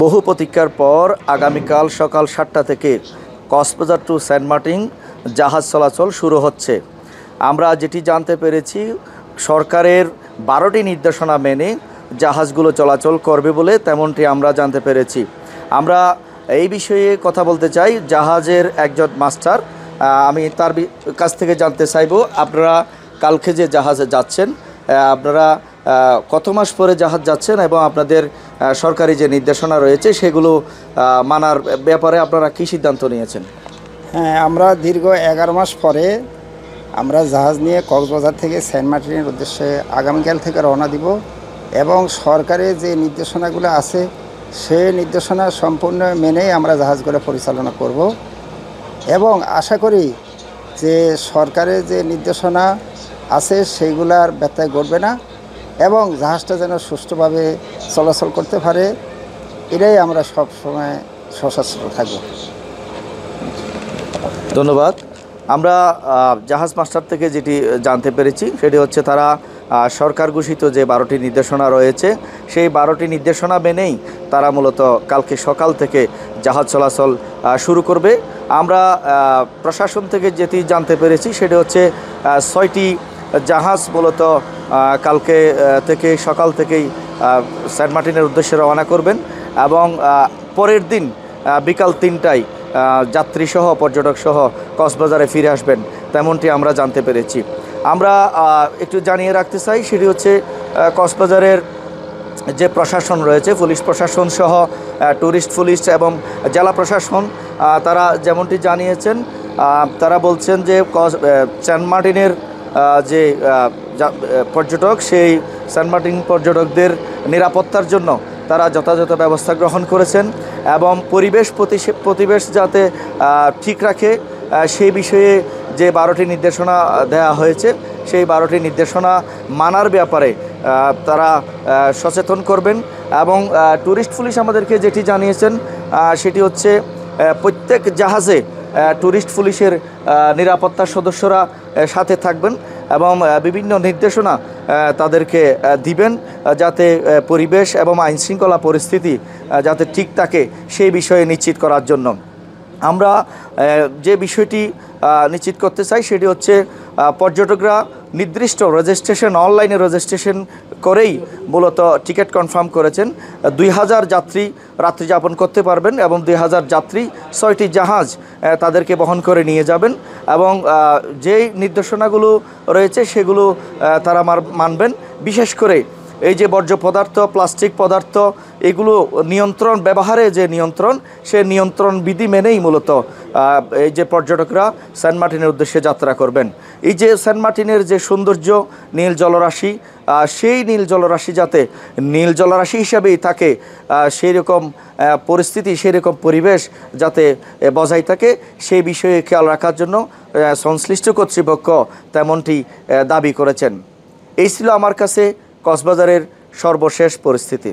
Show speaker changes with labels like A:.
A: বহু প্রতীক্ষার পর আগামীকাল সকাল 7টা থেকে কক্সবাজার টু সেন্ট মার্টিন জাহাজ চলাচল শুরু হচ্ছে। আমরা যেটি জানতে পেরেছি, সরকারের 12টি নির্দেশনা মেনে জাহাজগুলো চলাচল করবে বলে তেমনটি আমরা জানতে পেরেছি। আমরা এই বিষয়ে কথা বলতে চাই জাহাজের একজন মাস্টার, আমি তার কাছ থেকে জানতে চাইব, আপনারা কালকে যে জাহাজে যাচ্ছেন, আপনারা কত মাস পরে জাহাজ যাচ্ছেন এবং আপনাদের সরকারি যে নির্দেশনা রয়েছে সেগুলো মানার ব্যাপারে আপনারা কী সিদ্ধান্ত নিয়েছেন?
B: হ্যাঁ, আমরা দীর্ঘ 11 মাস পরে আমরা জাহাজ নিয়ে কক্সবাজার থেকে সেন্ট মার্টিনের উদ্দেশ্যে আগামীকাল থেকে রওনা দিব এবং সরকারের যে নির্দেশনাগুলো আছে সেই নির্দেশনা সম্পূর্ণ মেনেই আমরা জাহাজগুলো পরিচালনা করব এবং আশা করি যে সরকারের যে নির্দেশনা আছে সেইগুলার ব্যত্যয় ঘটবে না এবং জাহাজটা যেন সুষ্ঠুভাবে চলাচল করতে পারে, এটাই আমরা সবসময় সচেষ্ট থাকব।
A: ধন্যবাদ। আমরা জাহাজ মাস্টার থেকে যেটি জানতে পেরেছি সেটি হচ্ছে তারা সরকার ঘোষিত যে 12টি নির্দেশনা রয়েছে সেই 12টি নির্দেশনা মেনেই তারা মূলত কালকে সকাল থেকে জাহাজ চলাচল শুরু করবে। আমরা প্রশাসন থেকে যেটি জানতে পেরেছি সেটি হচ্ছে 6টি জাহাজ মূলত কালকে থেকে সকাল থেকেই সেন্ট মার্টিনের উদ্দেশ্যে রওনা করবেন এবং পরের দিন বিকাল 3টায় যাত্রীসহ পর্যটকসহ কক্সবাজারে ফিরে আসবেন, তেমনটি আমরা জানতে পেরেছি। আমরা একটু জানিয়ে রাখতে চাই, সেটি হচ্ছে কক্সবাজারের যে প্রশাসন রয়েছে, পুলিশ প্রশাসন সহ ট্যুরিস্ট পুলিশ এবং জেলা প্রশাসন, তারা যেমনটি জানিয়েছেন, তারা বলছেন যে সেন্ট মার্টিনের যে পর্যটক, সেই সেন্ট মার্টিন পর্যটকদের নিরাপত্তার জন্য তারা যথাযথ ব্যবস্থা গ্রহণ করেছেন এবং পরিবেশ যাতে ঠিক রাখে সেই বিষয়ে যে 12টি নির্দেশনা দেওয়া হয়েছে সেই 12টি নির্দেশনা মানার ব্যাপারে তারা সচেতন করবেন। এবং ট্যুরিস্ট পুলিশ আমাদেরকে যেটি জানিয়েছেন সেটি হচ্ছে প্রত্যেক জাহাজে ট্যুরিস্ট পুলিশের নিরাপত্তা সদস্যরা সাথে থাকবেন এবং বিভিন্ন নির্দেশনা তাদেরকে দিবেন যাতে পরিবেশ এবং আইনশৃঙ্খলা পরিস্থিতি যাতে ঠিক থাকে সেই বিষয়ে নিশ্চিত করার জন্য। আমরা যে বিষয়টি নিশ্চিত করতে চাই সেটি হচ্ছে পর্যটকরা নির্দিষ্ট রেজিস্ট্রেশন, অনলাইনে রেজিস্ট্রেশন করেই মূলত টিকিট কনফার্ম করেছেন। 2000 যাত্রী রাত্রি যাপন করতে পারবেন এবং 2000 যাত্রী 6টি জাহাজ তাদেরকে বহন করে নিয়ে যাবেন এবং যেই নির্দেশনাগুলো রয়েছে সেগুলো তারা মানবেন। বিশেষ করে এই যে বর্জ্য পদার্থ, প্লাস্টিক পদার্থ, এগুলো নিয়ন্ত্রণ, ব্যবহারে যে নিয়ন্ত্রণ, সে নিয়ন্ত্রণ বিধি মেনেই মূলত এই যে পর্যটকরা সেন্ট মার্টিনের উদ্দেশ্যে যাত্রা করবেন। এই যে সেন্ট মার্টিনের যে সৌন্দর্য, নীল জলরাশি, সেই নীল জলরাশি যাতে নীল জলরাশি হিসাবেই থাকে, সেই রকম পরিস্থিতি, সেই রকম পরিবেশ যাতে বজায় থাকে সেই বিষয়ে খেয়াল রাখার জন্য সংশ্লিষ্ট কর্তৃপক্ষ তেমনটি দাবি করেছেন। এই ছিল আমার কাছে কক্সবাজারের সর্বশেষ পরিস্থিতি।